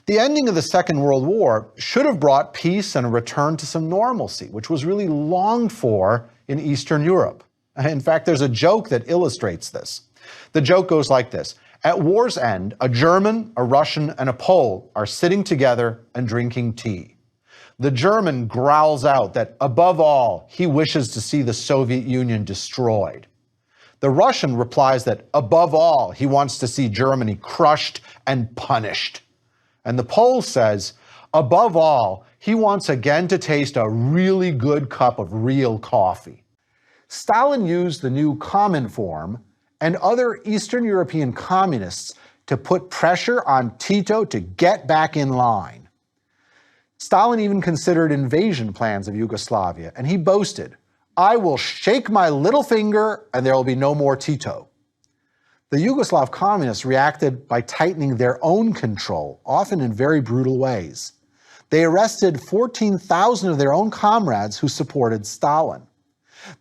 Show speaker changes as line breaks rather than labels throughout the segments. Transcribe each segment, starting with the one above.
The ending of the Second World War should have brought peace and a return to some normalcy, which was really longed for in Eastern Europe. In fact, there's a joke that illustrates this. The joke goes like this. At war's end, a German, a Russian, and a Pole are sitting together and drinking tea. The German growls out that, above all, he wishes to see the Soviet Union destroyed. The Russian replies that, above all, he wants to see Germany crushed and punished. And the Pole says, above all, he wants again to taste a really good cup of real coffee. Stalin used the new Cominform and other Eastern European communists to put pressure on Tito to get back in line. Stalin even considered invasion plans of Yugoslavia, and he boasted, "I will shake my little finger and there will be no more Tito." The Yugoslav communists reacted by tightening their own control, often in very brutal ways. They arrested 14,000 of their own comrades who supported Stalin.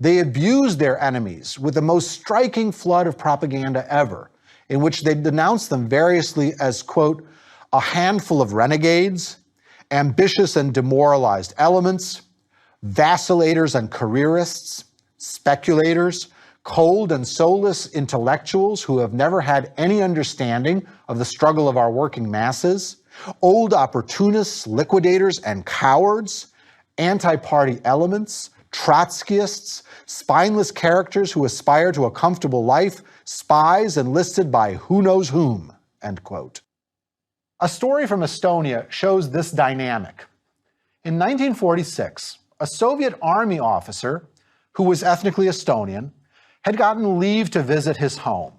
They abused their enemies with the most striking flood of propaganda ever, in which they denounced them variously as, quote, a handful of renegades, ambitious and demoralized elements, vacillators and careerists, speculators, cold and soulless intellectuals who have never had any understanding of the struggle of our working masses, old opportunists, liquidators, and cowards, anti-party elements, Trotskyists, spineless characters who aspire to a comfortable life, spies enlisted by who knows whom, end quote. A story from Estonia shows this dynamic. In 1946, a Soviet army officer who was ethnically Estonian had gotten leave to visit his home.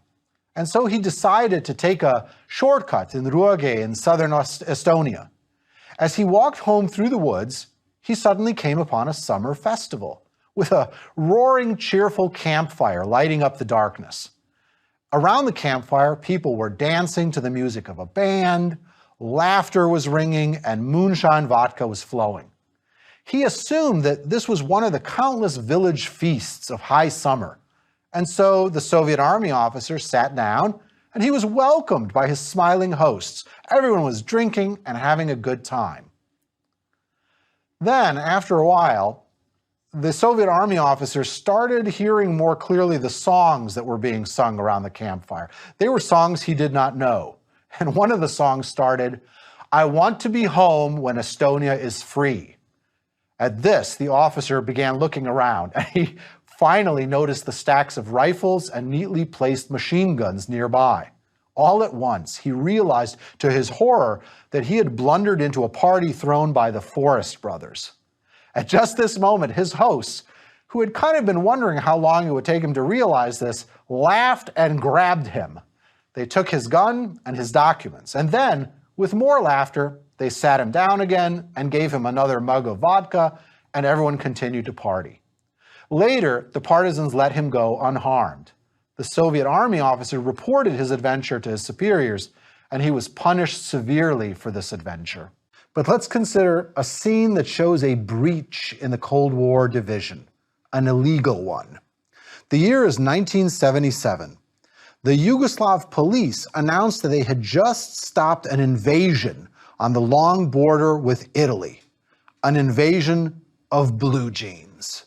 And so he decided to take a shortcut in Ruage in southern Estonia. As he walked home through the woods, he suddenly came upon a summer festival with a roaring, cheerful campfire lighting up the darkness. Around the campfire, people were dancing to the music of a band, laughter was ringing, and moonshine vodka was flowing. He assumed that this was one of the countless village feasts of high summer. And so the Soviet army officer sat down and he was welcomed by his smiling hosts. Everyone was drinking and having a good time. Then, after a while, the Soviet army officer started hearing more clearly the songs that were being sung around the campfire. They were songs he did not know. And one of the songs started, "I want to be home when Estonia is free." At this, the officer began looking around, and he finally noticed the stacks of rifles and neatly placed machine guns nearby. All at once, he realized to his horror that he had blundered into a party thrown by the Forest brothers. At just this moment, his hosts, who had kind of been wondering how long it would take him to realize this, laughed and grabbed him. They took his gun and his documents, and then, with more laughter, they sat him down again and gave him another mug of vodka, and everyone continued to party. Later, the partisans let him go unharmed. The Soviet army officer reported his adventure to his superiors, and he was punished severely for this adventure. But let's consider a scene that shows a breach in the Cold War division, an illegal one. The year is 1977. The Yugoslav police announced that they had just stopped an invasion on the long border with Italy, an invasion of blue jeans.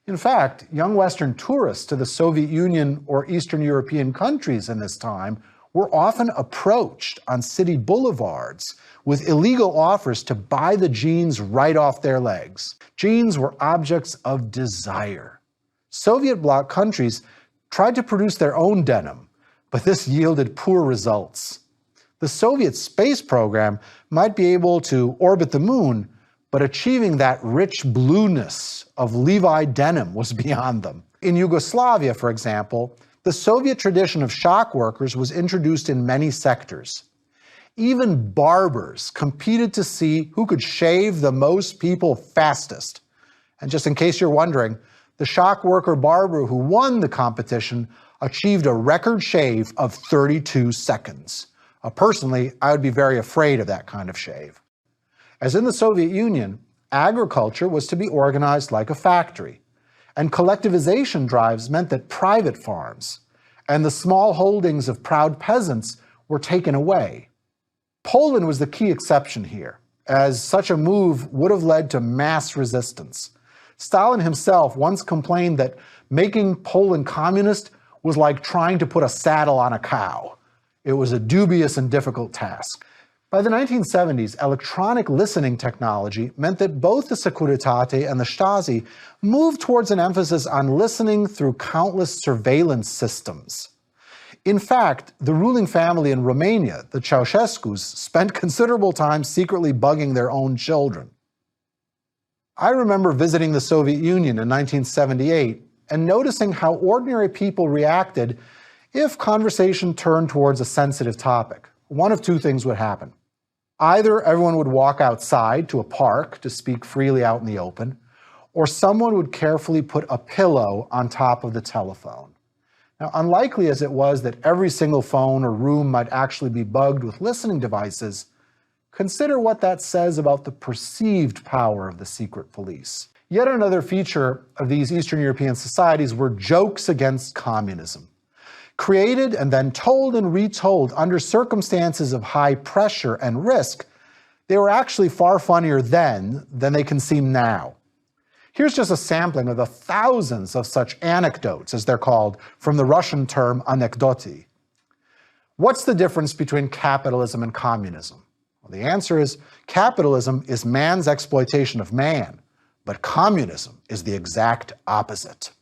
In fact, young Western tourists to the Soviet Union or Eastern European countries in this time were often approached on city boulevards with illegal offers to buy the jeans right off their legs. Jeans were objects of desire. Soviet bloc countries tried to produce their own denim, but this yielded poor results. The Soviet space program might be able to orbit the moon, but achieving that rich blueness of Levi denim was beyond them. In Yugoslavia, for example, the Soviet tradition of shock workers was introduced in many sectors. Even barbers competed to see who could shave the most people fastest. And just in case you're wondering, the shock worker barber who won the competition achieved a record shave of 32 seconds. Personally, I would be very afraid of that kind of shave. As in the Soviet Union, agriculture was to be organized like a factory, and collectivization drives meant that private farms and the small holdings of proud peasants were taken away. Poland was the key exception here, as such a move would have led to mass resistance. Stalin himself once complained that making Poland communist was like trying to put a saddle on a cow. It was a dubious and difficult task. By the 1970s, electronic listening technology meant that both the Securitate and the Stasi moved towards an emphasis on listening through countless surveillance systems. In fact, the ruling family in Romania, the Ceausescus, spent considerable time secretly bugging their own children. I remember visiting the Soviet Union in 1978 and noticing how ordinary people reacted if conversation turned towards a sensitive topic. One of two things would happen. Either everyone would walk outside to a park to speak freely out in the open, or someone would carefully put a pillow on top of the telephone. Now, unlikely as it was that every single phone or room might actually be bugged with listening devices, consider what that says about the perceived power of the secret police. Yet another feature of these Eastern European societies were jokes against communism. Created and then told and retold under circumstances of high pressure and risk, they were actually far funnier then than they can seem now. Here's just a sampling of the thousands of such anecdotes, as they're called, from the Russian term anekdoti. What's the difference between capitalism and communism? Well, the answer is capitalism is man's exploitation of man, but communism is the exact opposite.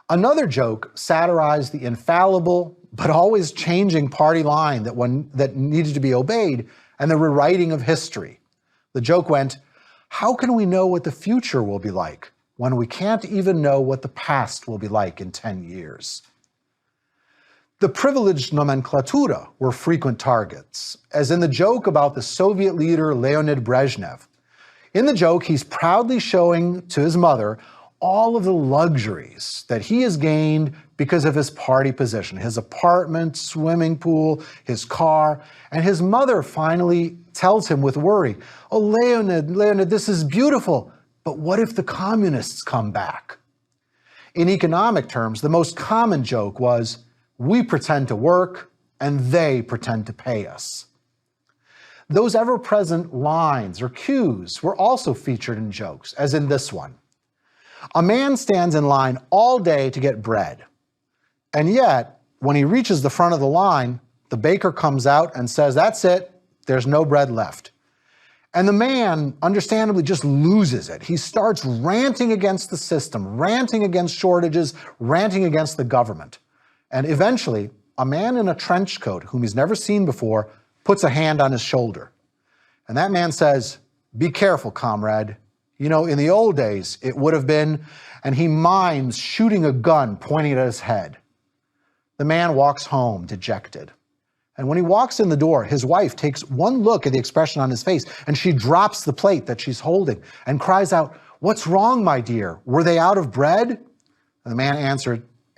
Another joke satirized the infallible but always changing party line that needed to be obeyed and the rewriting of history. The joke went, "How can we know what the future will be like when we can't even know what the past will be like in 10 years?" The privileged nomenclatura were frequent targets, as in the joke about the Soviet leader Leonid Brezhnev. In the joke, he's proudly showing to his mother all of the luxuries that he has gained because of his party position, his apartment, swimming pool, his car, and his mother finally tells him with worry, "Oh, Leonid, this is beautiful, but what if the communists come back?" In economic terms, the most common joke was, "We pretend to work, and they pretend to pay us." Those ever-present lines or cues were also featured in jokes, as in this one. A man stands in line all day to get bread, and yet, when he reaches the front of the line, the baker comes out and says, "That's it, there's no bread left." And the man, understandably, just loses it. He starts ranting against the system, ranting against shortages, ranting against the government. And eventually, a man in a trench coat, whom he's never seen before, puts a hand on his shoulder. And that man says, "Be careful, comrade. You know, in the old days, it would have been," and he mimes shooting a gun, pointing it at his head. The man walks home, dejected. And when he walks in the door, his wife takes one look at the expression on his face, and she drops the plate that she's holding and cries out, "What's wrong, my dear? Were they out of bread?" And the man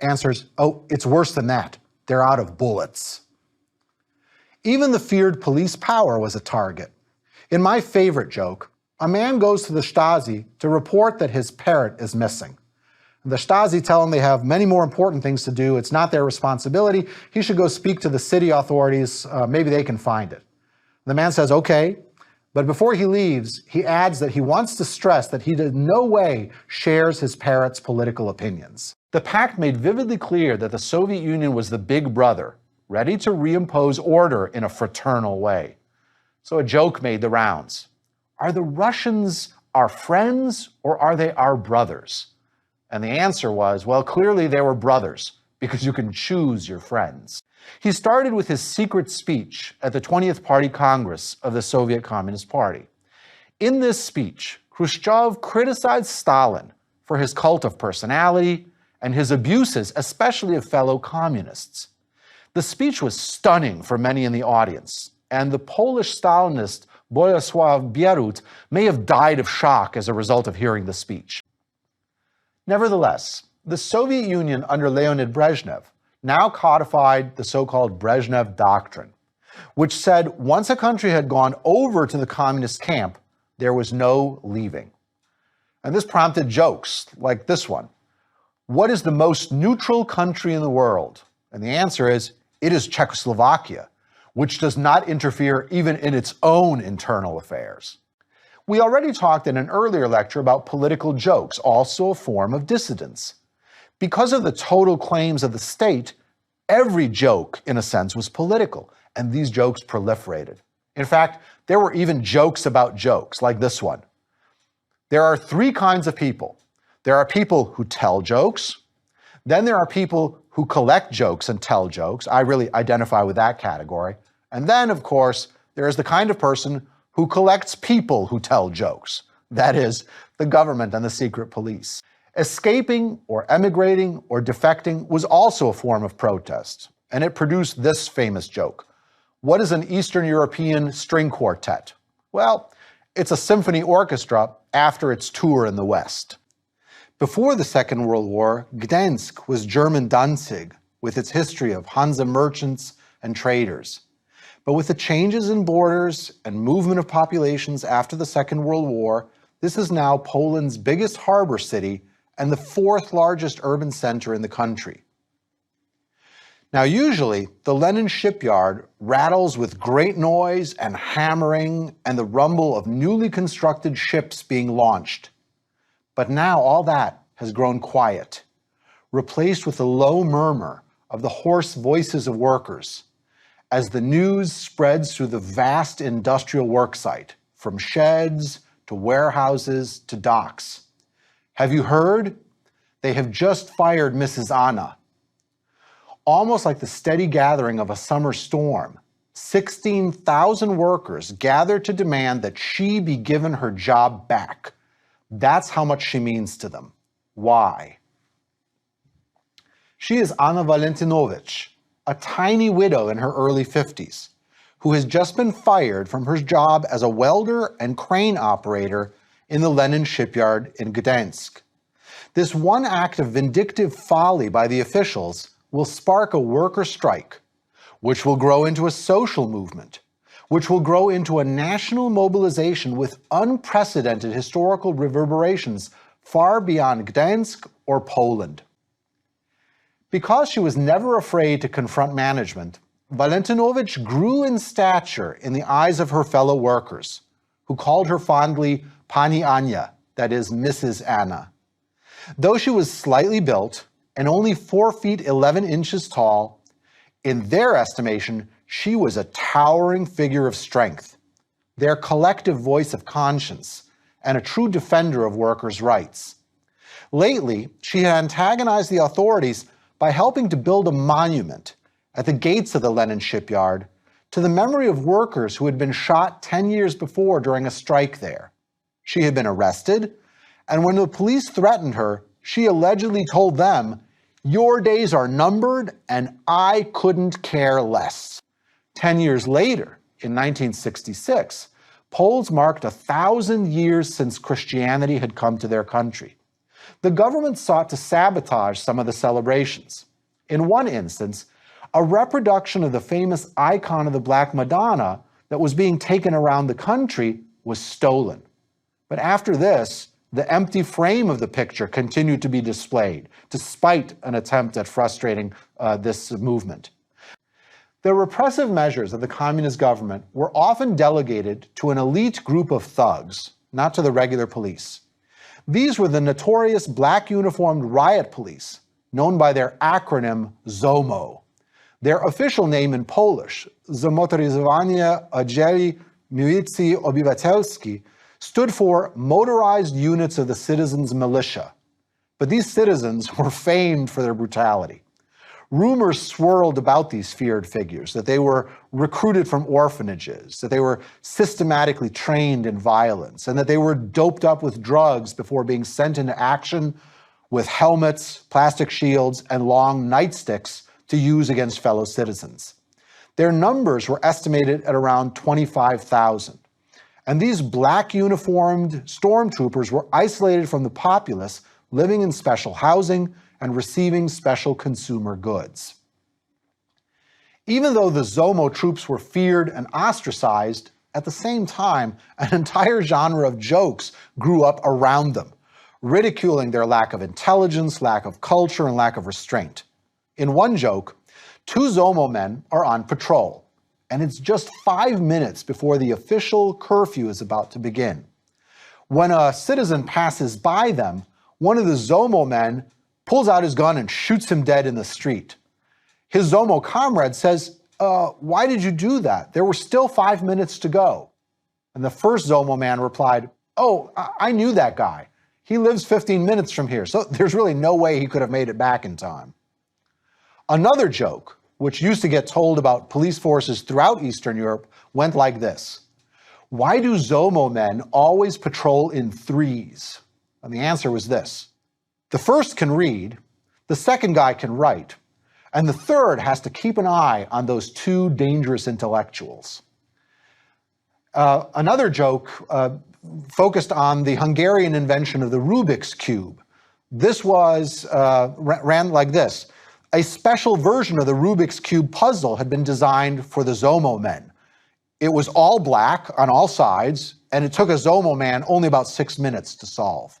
answers, "Oh, it's worse than that. They're out of bullets." Even the feared police power was a target. In my favorite joke, a man goes to the Stasi to report that his parrot is missing. The Stasi tell him they have many more important things to do. It's not their responsibility. He should go speak to the city authorities. Maybe they can find it. The man says, "Okay," but before he leaves, he adds that he wants to stress that he in no way shares his parrot's political opinions. The pact made vividly clear that the Soviet Union was the big brother, ready to reimpose order in a fraternal way. So a joke made the rounds. Are the Russians our friends or are they our brothers? And the answer was, well, clearly they were brothers because you can choose your friends. He started with his secret speech at the 20th Party Congress of the Soviet Communist Party. In this speech, Khrushchev criticized Stalin for his cult of personality and his abuses, especially of fellow communists. The speech was stunning for many in the audience, and the Polish Stalinist Bolesław Bierut may have died of shock as a result of hearing the speech. Nevertheless, the Soviet Union under Leonid Brezhnev now codified the so-called Brezhnev doctrine, which said once a country had gone over to the communist camp, there was no leaving. And this prompted jokes like this one. What is the most neutral country in the world? And the answer is, it is Czechoslovakia, which does not interfere even in its own internal affairs. We already talked in an earlier lecture about political jokes, also a form of dissidence. Because of the total claims of the state, every joke, in a sense, was political, and these jokes proliferated. In fact, there were even jokes about jokes, like this one. There are three kinds of people. There are people who tell jokes. Then there are people who collect jokes and tell jokes. I really identify with that category. And then, of course, there is the kind of person who collects people who tell jokes. That is, the government and the secret police. Escaping or emigrating or defecting was also a form of protest, and it produced this famous joke. What is an Eastern European string quartet? Well, it's a symphony orchestra after its tour in the West. Before the Second World War, Gdańsk was German Danzig, with its history of Hansa merchants and traders. But with the changes in borders and movement of populations after the Second World War, this is now Poland's biggest harbor city and the fourth largest urban center in the country. Now, usually, the Lenin shipyard rattles with great noise and hammering and the rumble of newly constructed ships being launched. But now all that has grown quiet, replaced with the low murmur of the hoarse voices of workers, as the news spreads through the vast industrial worksite, from sheds to warehouses to docks. Have you heard? They have just fired Mrs. Anna. Almost like the steady gathering of a summer storm, 16,000 workers gathered to demand that she be given her job back. That's how much she means to them. Why? She is Anna Valantinovich, a tiny widow in her early 50s, who has just been fired from her job as a welder and crane operator in the Lenin shipyard in Gdańsk. This one act of vindictive folly by the officials will spark a worker strike, which will grow into a social movement, which will grow into a national mobilization with unprecedented historical reverberations far beyond Gdańsk or Poland. Because she was never afraid to confront management, Valantinovich grew in stature in the eyes of her fellow workers, who called her fondly Pani Ania, that is, Mrs. Anna. Though she was slightly built and only 4 feet 11 inches tall, in their estimation, she was a towering figure of strength, their collective voice of conscience, and a true defender of workers' rights. Lately, she had antagonized the authorities by helping to build a monument at the gates of the Lenin shipyard to the memory of workers who had been shot 10 years before during a strike there. She had been arrested, and when the police threatened her, she allegedly told them, "Your days are numbered, and I couldn't care less." 10 years later, in 1966, Poles marked 1,000 years since Christianity had come to their country. The government sought to sabotage some of the celebrations. In one instance, a reproduction of the famous icon of the Black Madonna that was being taken around the country was stolen. But after this, the empty frame of the picture continued to be displayed, despite an attempt at frustrating this movement. The repressive measures of the communist government were often delegated to an elite group of thugs, not to the regular police. These were the notorious black uniformed riot police, known by their acronym Zomo. Their official name in Polish, Zamotoryzowanie Oddziały Milicji Obywatelskiej, stood for motorized units of the citizens' militia. But these citizens were famed for their brutality. Rumors swirled about these feared figures, that they were recruited from orphanages, that they were systematically trained in violence, and that they were doped up with drugs before being sent into action with helmets, plastic shields, and long nightsticks to use against fellow citizens. Their numbers were estimated at around 25,000. And these black uniformed stormtroopers were isolated from the populace, living in special housing and receiving special consumer goods. Even though the Zomo troops were feared and ostracized, at the same time, an entire genre of jokes grew up around them, ridiculing their lack of intelligence, lack of culture, and lack of restraint. In one joke, 2 Zomo men are on patrol, and it's just 5 minutes before the official curfew is about to begin. When a citizen passes by them, one of the Zomo men pulls out his gun and shoots him dead in the street. His Zomo comrade says, why did you do that? There were still 5 minutes to go. And the first Zomo man replied, oh, I knew that guy. He lives 15 minutes from here, so there's really no way he could have made it back in time. Another joke, which used to get told about police forces throughout Eastern Europe, went like this. Why do Zomo men always patrol in threes? And the answer was this. The first can read, the second guy can write, and the third has to keep an eye on those two dangerous intellectuals. Another joke focused on the Hungarian invention of the Rubik's Cube. This was, ran like this. A special version of the Rubik's Cube puzzle had been designed for the Zomo men. It was all black on all sides, and it took a Zomo man only about 6 minutes to solve.